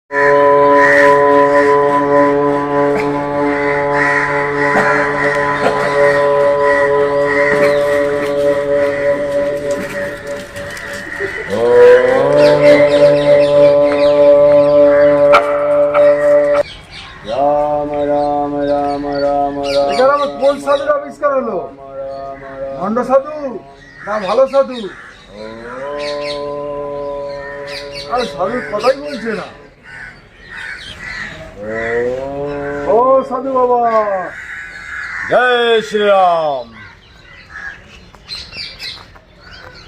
কোন সাধুর আবিষ্কার হলো? ভণ্ড সাধু না ভালো সাধু? আরে সাধুর কথাই বলছে না। ও সাধু বাবা, জয় শ্রীরাম।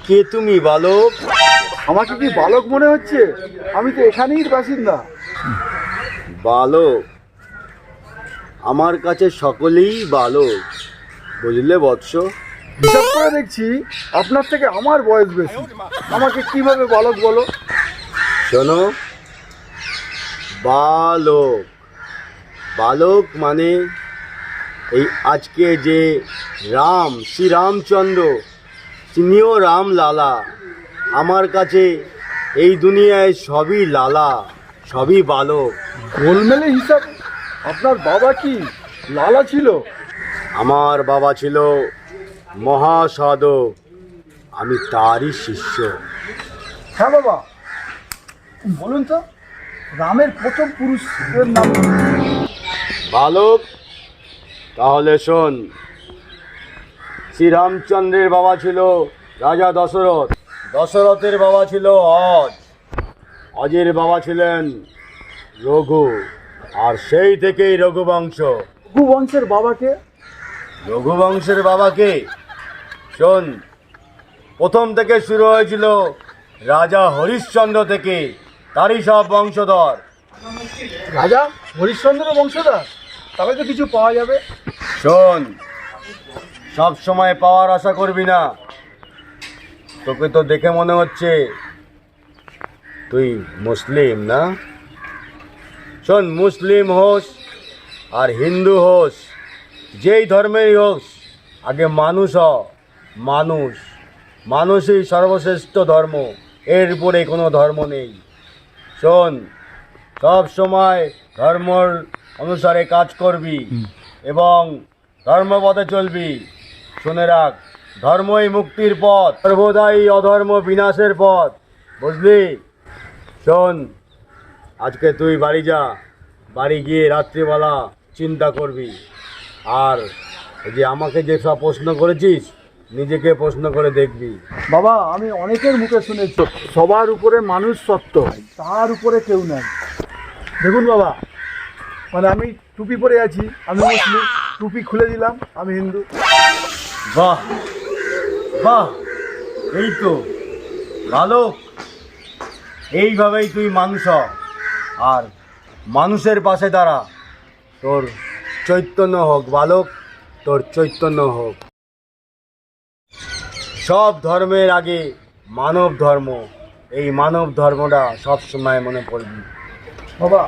কে তুমি বালক? আমাকে কি বালক মনে হচ্ছে? আমি তো এখানেই বাসিন্দা। বালক? আমার কাছে সকলেই বালক, বুঝলে বৎস। হিসাব করে দেখছি আপনার থেকে আমার বয়স বেশি। আমাকে কিভাবে বালক বলো? শোনো, বালক বালক মানে এই আজকে যে রাম, শ্রীরামচন্দ্র, তিনিও রাম লালা। আমার কাছে এই দুনিয়ায় সবই লালা, সবই বালক। গোলমেলে হিসাব। আপনার বাবা কি লালা ছিল? আমার বাবা ছিল মহাসাধক, আমি তারই শিষ্য। হ্যাঁ বাবা, বলুন তো রামের প্রথম পুরুষের নাম? বালক, তাহলে শোন। শ্রীরামচন্দ্রের বাবা ছিল রাজা দশরথ, দশরথের বাবা ছিল অজ, অজের বাবা ছিলেন রঘু, আর সেই থেকেই রঘুবংশ। রঘুবংশের বাবাকে? রঘুবংশের বাবাকে শোন, প্রথম থেকে শুরু হয়েছিল রাজা হরিশ্চন্দ্র থেকে, তারই সব বংশধর। রাজা হরিশ্চন্দ্র বংশধর? তবে তো কিছু পাওয়া যাবে। শোন, সব সময় পাওয়ার আশা করবি না। তোকে তো দেখে মনে হচ্ছে তুই মুসলিম, না? শোন, মুসলিম হোস আর হিন্দু হোস, যেই ধর্মেই হোস, আগে মানুষ হ। মানুষ, মানুষই সর্বশ্রেষ্ঠ ধর্ম, এর উপরে কোনো ধর্ম নেই। শোন, সব সময় ধর্মর অনুসারে কাজ করবি এবং ধর্মপথে চলবি। শুনে রাখ, ধর্মই মুক্তির পথ, সর্বদাই অধর্ম বিনাশের পথ, বুঝলি? শোন, আজকে তুই বাড়ি যা, বাড়ি গিয়ে রাত্রিবেলা চিন্তা করবি। আর এই যে আমাকে যে সব প্রশ্ন করেছিস, নিজেকে প্রশ্ন করে দেখবি। বাবা, আমি অনেকের মুখে শুনেছি সবার উপরে মানুষ সত্য, তার উপরে কেউ নাই। দেখুন বাবা, মানে আমি টুপি পরে আছি, আমি মুসলিম, টুপি খুলে দিলাম, আমি হিন্দু। বাহ বাহ, এই তো বালক, এইভাবেই তুই মানুষ হ, আর মানুষের পাশে দাঁড়া। তোর চৈতন্য হোক বালক, তোর চৈতন্য হোক। সব ধর্মের আগে মানব ধর্ম, এই মানব ধর্মটা সব সময় মনে পড়বি। বাবা,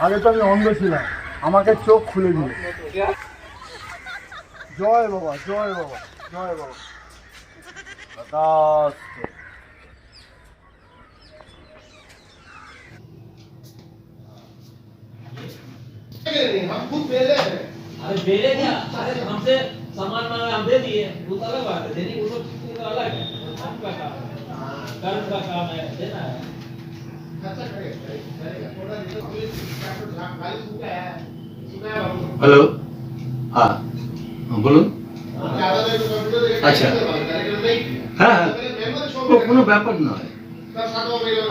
আগে তো আমি অন্ধ ছিলাম, আমাকে চোখ খুলে দিল। জয় বাবা, জয় বাবা, জয় বাবা। তথাস্তু। हम खुद बेले हैं। अरे बेले क्या? अरे हमसे सामान मांगा, हम दे दिए, वो तो अलग बात है। देने वो तो अलग है, कर्म का काम है, कर्म का काम है, देना है। हेलो, हाँ বলুন। আচ্ছা, হ্যাঁ হ্যাঁ, কোনো ব্যাপার নয়।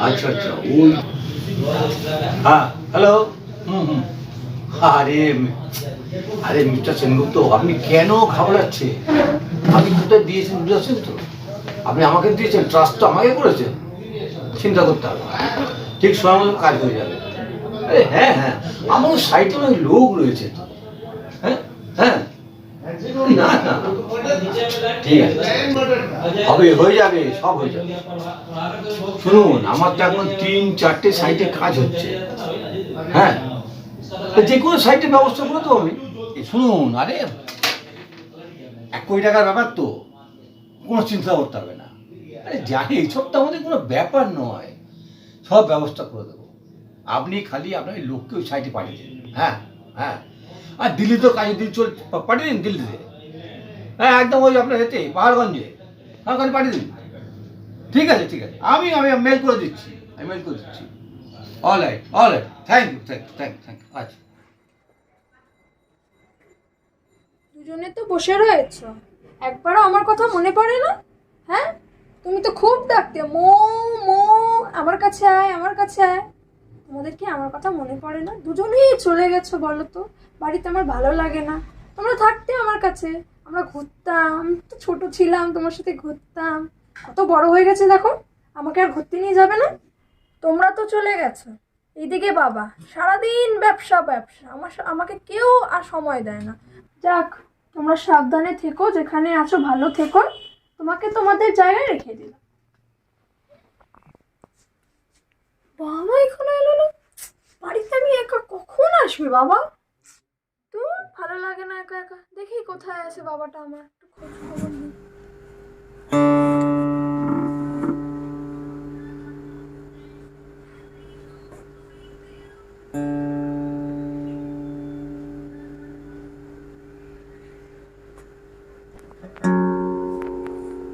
আচ্ছা আচ্ছা, ওই হ্যাঁ, হ্যালো। আরে আরে মিস্টার সেনগুপ্ত, আপনি কেন ঘাবড়াচ্ছেন? আপনি কোথায় দিয়েছেন বুঝেছেন তো? আপনি আমাকে দিয়েছেন, ট্রাস্ট তো আমাকে করেছেন, চিন্তা করতে হবে, ঠিক সময় মতো কাজ হয়ে যাবে। আরে হ্যাঁ হ্যাঁ, আমার সাইটে অনেক লোক রয়েছে তো। হ্যাঁ হ্যাঁ, না না, ঠিক আছে, হবে, হয়ে যাবে, সব হয়ে যাবে। শুনুন, আমার তো এখন 3-4টে সাইটে কাজ হচ্ছে। হ্যাঁ, যে কোনো সাইটের ব্যবস্থা করে তো আমি। শুনুন, আরে 1 কোটি টাকার ব্যাপার তো, কোনো চিন্তা করতে হবে না। আরে জানি, এইসব তো আমাদের কোনো ব্যাপার নয়, সব ব্যবস্থা করে দেবো। আপনি খালি আপনার এই লোককে ওই সাইডে পাঠিয়ে দিন। হ্যাঁ হ্যাঁ, আর দিল্লি তো কাজে দিন চল পাঠিয়ে দিন দিল্লিতে। হ্যাঁ একদম ওই আপনার এতে পাহাড়গঞ্জে, হ্যাঁ ওখানে পাঠিয়ে দিন। ঠিক আছে ঠিক আছে, আমি মেল করে দিচ্ছি, আমি মেল করে দিচ্ছি। অল রাইট, থ্যাংক ইউ আচ্ছা। দুজনে তো বসে রয়েছো, একবারও আমার কথা মনে পড়ে না? হ্যাঁ, তুমি তো খুব ডাকতে মো মো, আমার কাছে আয় আমার কাছে আয়। তোমাদের কি আমার কথা মনে পড়ে না? দুজনেই চলে গেছো, বলো তো। বাড়িতে আমার ভালো লাগে না, তোমরা থাকতে আমার কাছে, আমরা ঘুরতাম, তো ছোট ছিলাম, তোমার সাথে ঘুরতাম। কত বড় হয়ে গেছে দেখো, আমাকে আর ঘুরতে নিয়ে যাবে না? তোমরা তো চলে গেছো, এইদিকে বাবা সারাদিন ব্যবসা ব্যবসা, আমাকে কেউ আর সময় দেয় না। যাক, তোমরা সাবধানে থেকো, যেখানে আছো ভালো থেকো, তোমাকে তোমাদের জায়গায় রেখে দিলাম। বাবা এখনো এলো না, বাড়িতে আমি একা কখন আসবে বাবা? তো ভালো লাগে না একা একা, দেখি কোথায় আছে বাবাটা, আমার একটু খোঁজ খবর নিই।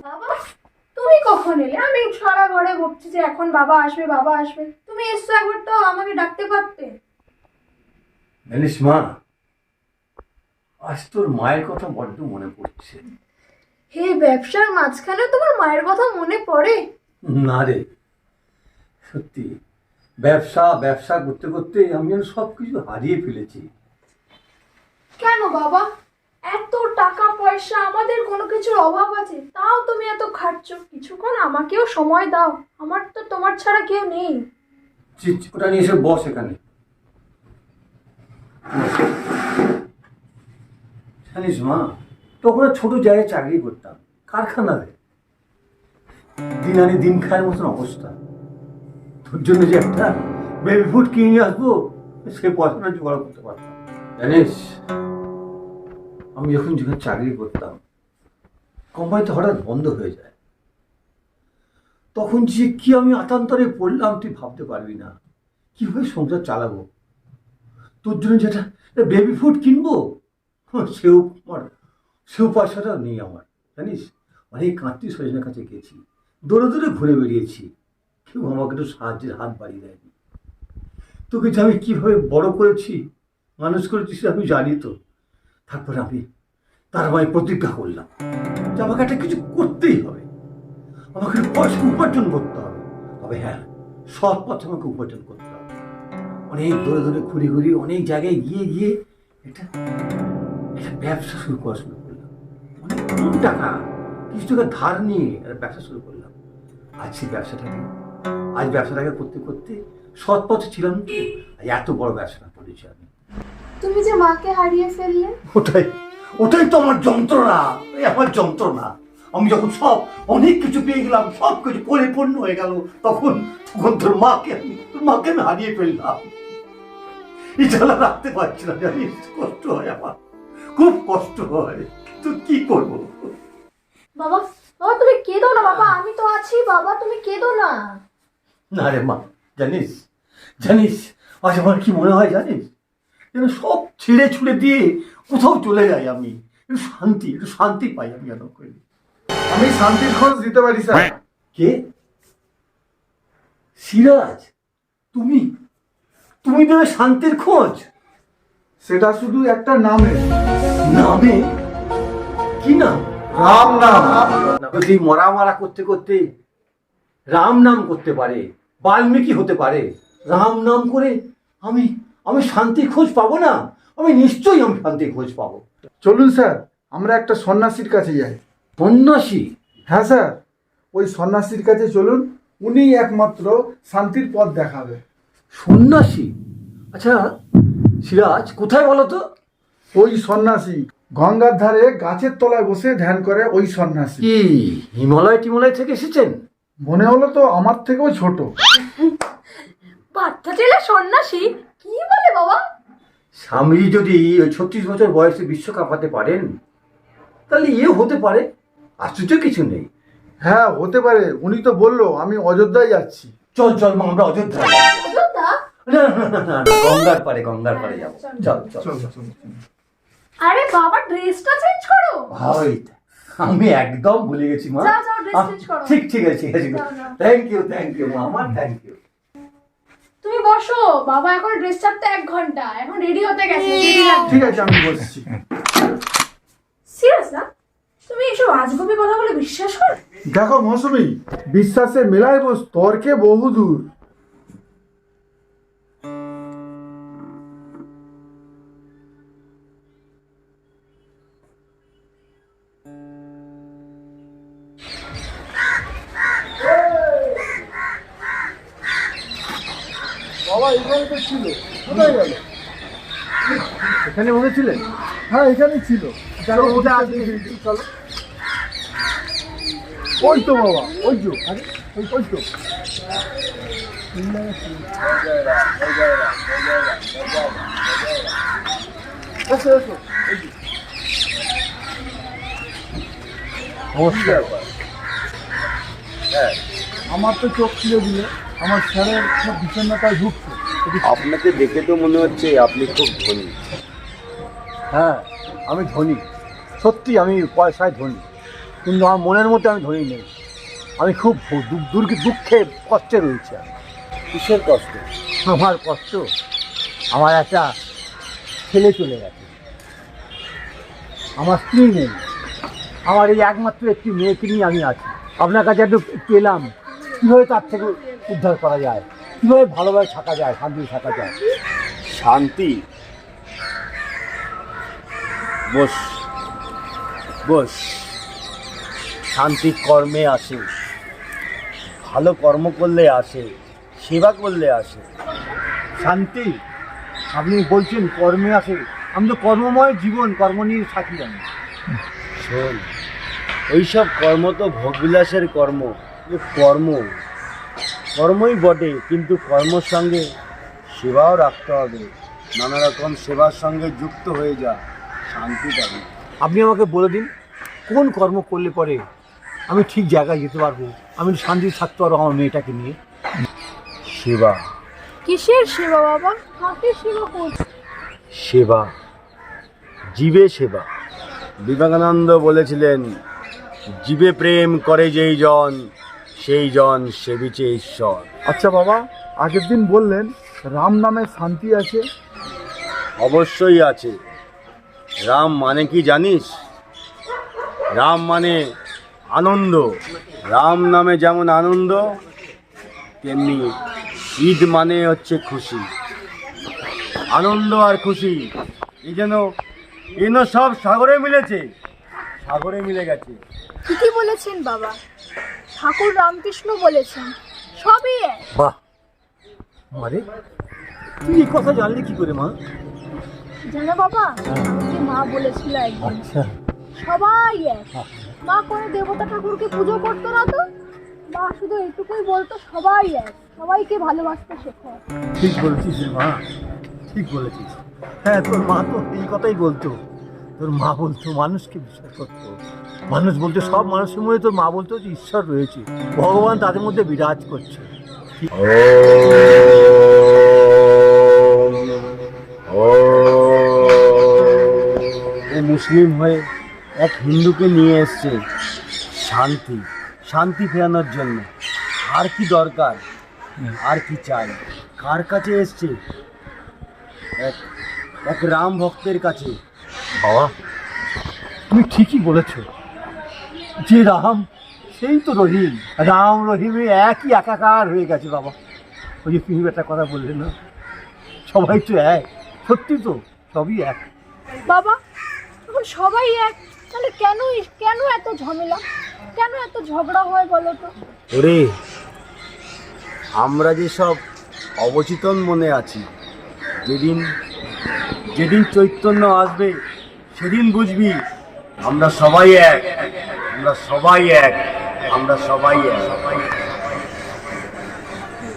বাবা, তুমি কখন এলে? আমি সারা ঘরে ভাবছি যে এখন বাবা আসবে বাবা আসবে, তুমি এসছো একবার তো আমাকে ডাকতে পারতে। জানিস মা, আজ তোর মায়ের কথা বড্ড মনে পড়ছে। হে, ব্যবসার মাঝখানে তোমার মায়ের কথা মনে পড়ে? না রে, সত্যি ব্যবসা করতে করতে আমি যেন সব কিছু হারিয়ে ফেলেছি। কেন বাবা, এত টাকা পয়সা, আমাদের কোনো কিছুর অভাব আছে, তাও তুমি এত খাটছো। কিছুক্ষণ আমাকেও সময় দাও, আমার তো তোমার ছাড়া কেউ নেই। ওটা নিয়ে এসে বস এখানে। জানিস মা, তখন ছোট জায়গায় চাকরি করতাম, কারখানাতে, দিন আনি দিন খায়ের মতন অবস্থা। তোর জন্য যে একটা বেবি ফুড কিনে নিয়ে আসবো, সে পয়সাটা জোগাড় করতে পারতাম। জানিস, আমি যখন যেখানে চাকরি করতাম, কোম্পানিতে হঠাৎ বন্ধ হয়ে যায়, তখন যে কি আমি আতান্তরে পড়লাম তুই ভাবতে পারবি না। কিভাবে সংসার চালাবো? তোর জন্য যেটা বেবি ফুড কিনবো, সেও পয়সাটাও নেই আমার। জানিস, অনেক আত্মীয় স্বজনের কাছে গেছি, দূরে দূরে ঘুরে বেরিয়েছি, কেউ আমাকে একটু সাহায্যের হাত বাড়িয়ে দেয়নি। তোকে যে আমি কিভাবে বড় করেছি, মানুষ করেছি, সে আমি জানি তো। তারপরে আমি প্রতিজ্ঞা করলাম যে আমাকে একটা কিছু করতেই হবে, আমাকে পয়সা উপার্জন করতে হবে। তবে হ্যাঁ, সৎ পথে আমাকে উপার্জন করতে হবে। অনেক দূরে দূরে ঘুরি অনেক জায়গায় গিয়ে একটা ব্যবসা শুরু করলাম। অনেক কম টাকা, কিছু টাকা ধার নিয়ে একটা ব্যবসা শুরু করলাম। আজ ব্যবসাটাকে করতে করতে সৎ পথে ছিলাম তো, এত বড় ব্যবসাটা করেছি আমি। তুমি যে মাকে হারিয়ে ফেললে, ওটাই তো আমার যন্ত্রণা, আমার যন্ত্রণা। আমি যখন অনেক কিছু পেয়ে গেলাম, সব কিছু পরিপূর্ণ হয়ে গেল, তখন তোর মাকে আমি হারিয়ে ফেললাম। এই জ্বালা রাখতে পারছি না, জানিস, কষ্ট হয় আমার, খুব কষ্ট হয়, কিন্তু কি করবো। বাবা বাবা তুমি কেঁদো না বাবা, আমি তো আছি বাবা, তুমি কেঁদো না। না রে মা, জানিস আজ আমার কি মনে হয় জানিস, যেন সব ছেড়ে ছুড়ে দিয়ে কোথাও চলে যাই আমি, একটু শান্তি পাই আমি যেন করি। আমি শান্তির খোঁজ দিতে পারি স্যার। কে? সিরাজ, তুমি দেবে শান্তির খোঁজ? সেটা শুধু একটা নামে। নামে? কি নাম? রাম নাম। যদি মরা করতে করতে রাম নাম করতে পারে, বাল্মীকি হতে পারে, রাম নাম করে আমি শান্তির খোঁজ পাবো না? আমি নিশ্চয়ই শান্তির খোঁজ পাবো। চলুন স্যার, আমরা একটা সন্ন্যাসীর কাছে যাই। সন্ন্যাসী? হ্যাঁ স্যার, ওই সন্ন্যাসীর কাছে চলুন, উনি একমাত্র শান্তির পথ দেখাবে। সন্ন্যাসী? আচ্ছা সিরাজ, কোথায় বলো তো? ওই সন্ন্যাসী গঙ্গার ধারে গাছের তলায় বসে ধ্যান করে, ওই সন্ন্যাসী। কি হিমালয় টিমালয় থেকে এসেছেন? মনে হলো তো আমার থেকেও ছোট। বাচ্চা ছেলে সন্ন্যাসী, কি বলে বাবা? স্বামী যদি ওই 36 বছর বয়সে বিশ্ব কাঁপাতে পারেন, তাহলে ইয়ে হতে পারে, আশ্চর্য কিছু নেই। হ্যাঁ হতে পারে, উনি তো বললো আমি অযোধ্যায় যাচ্ছি। চল মা, আমরা অযোধ্যা। অযোধ্যা? না না না না, না, গঙ্গার পারে যাবো। চল চল চলো চলো। আরে বাবা ড্রেসটা চেঞ্জ করো। ভাই আমি একদম ভুলে গেছি মা। যাও, যাও, dress change করো। ঠিক ঠিক আছে যাও, যাও। থ্যাংক ইউ মা, আমার থ্যাংক ইউ। তুমি বসো, বাবা এখন ড্রেস চাপতে 1 ঘন্টা, এখন রেডি হতে গেছে, দেরি লাগবে। ঠিক আছে আমি বসছি। সিরিয়াস না? তুমি এসব আজগুবি কথা বলে বিশ্বাস করো? দেখো মৌসুমী, বিশ্বাসে মেলায় বস, তর্কে বহুদূর। বাবা এখানে তো ছিল, কোথায় গেল? এখানে বসেছিলেন? হ্যাঁ এখানেই ছিল। চলো ওটা আছে, চলো। ওই তো বাবা, ওই তো, আরে ওই তো। এসো এসো, এই যে। নমস্কার। হ্যাঁ, আমার তো চোখ খুলে দিলে, আমার স্যারের সব বিষণ্ণতায় ঢুকছে। আপনাকে দেখে তো মনে হচ্ছে আপনি খুব ধনী। হ্যাঁ আমি ধনী, সত্যি আমি পয়সায় ধনী, কিন্তু আমার মনের মধ্যে আমি ধনী নেই। আমি খুব দুঃখে কষ্টে রয়েছি। আমি কিসের কষ্ট? আমার কষ্ট, আমার একটা ছেলে চলে গেছে, আমার স্ত্রী নেই, আমার এই একমাত্র একটি মেয়েকে নিয়ে আমি আছি। আপনার কাছে একটু পেলাম কীভাবে তার থেকে উদ্ধার করা যায়, কীভাবে ভালোভাবে থাকা যায়, শান্তি থাকা যায়। শান্তি? বস বস। শান্তি কর্মে আসে, ভালো কর্ম করলে আসে, সেবা করলে আসে। শান্তি আপনি বলছেন কর্মে আসে, আমি তো কর্মময় জীবন, কর্ম নিয়ে থাকি আমি। শোন, ওইসব কর্ম তো ভোগবিলাসের কর্ম। কর্মই বটে, কিন্তু কর্মর সঙ্গে সেবাও রাখতে হবে। নানা রকম সেবার সঙ্গে যুক্ত হয়ে যা, শান্তি পাবে। আপনি আমাকে বলে দিন কোন কর্ম করলে পরে আমি ঠিক জায়গায় যেতে পারবো, আমি শান্তি থাকতে পারবো আমার মেয়েটাকে নিয়ে। সেবা। কিসের সেবা বাবা? কাকে সেবা করছো? সেবা, জীবে সেবা। বিবেকানন্দ বলেছিলেন, জীবে প্রেম করে যেই জন, সেই জন সেবিছে ঈশ্বর। আচ্ছা বাবা, আগের দিন বললেন রাম নামে শান্তি আছে। অবশ্যই আছে। রাম মানে কি জানিস? রাম মানে আনন্দ। রাম নামে যেমন আনন্দ, তেমনি ঈদ মানে হচ্ছে খুশি। আনন্দ আর খুশি যেন সব সাগরে মিলেছে, সাগরে মিলে গেছে। ঠিকই বলেছেন বাবা, ঠাকুর রামকৃষ্ণ বলেছেন সবই এক। বাহ, আরে তুই এই কথা জানলি কি করে মা? জানো বাবা, আমাকে মা বলেছিল একদিন আচ্ছা, সবাই এক। মা কোনো দেবতা ঠাকুরকে পুজো করতো না তো, মা শুধু এইটুকুই বলতো সবাই এক, সবাইকে ভালোবাসতে শেখো। ঠিক বলেছিস রে মা, ঠিক বলেছিস। হ্যাঁ তোর মা তো এই কথাই বলতো, তোর মা বলতো মানুষকে বিশ্বাস করতো, মানুষ বলতো সব মানুষের মধ্যে তোর মা বলতো যে ঈশ্বর রয়েছে, ভগবান তাদের মধ্যে বিরাজ করছে। ও মুসলিম হয়ে এক হিন্দুকে নিয়ে এসছে শান্তি ফেরানোর জন্য। আর কি দরকার, আর কি চাই? কার কাছে এসছে? এক রাম ভক্তের কাছে। বাবা তুমি ঠিকই বলেছ, যে রাম সেই তো রহিম, রাম রহিমে একই একাকার হয়ে গেছে বাবা। ওই যে তুমি একটা কথা বললে না, সবাই তো এক, সত্যি তো সবই এক। বাবা যখন সবাই এক, তাহলে কেন এত ঝামেলা, কেন এত ঝগড়া হয় বলো তো? ওরে, আমরা যে সব অবচেতন মনে আছি, যেদিন চৈতন্য আসবে সেদিন বুঝবি আমরা সবাই এক, আমরা সবাই এক, আমরা সবাই এক।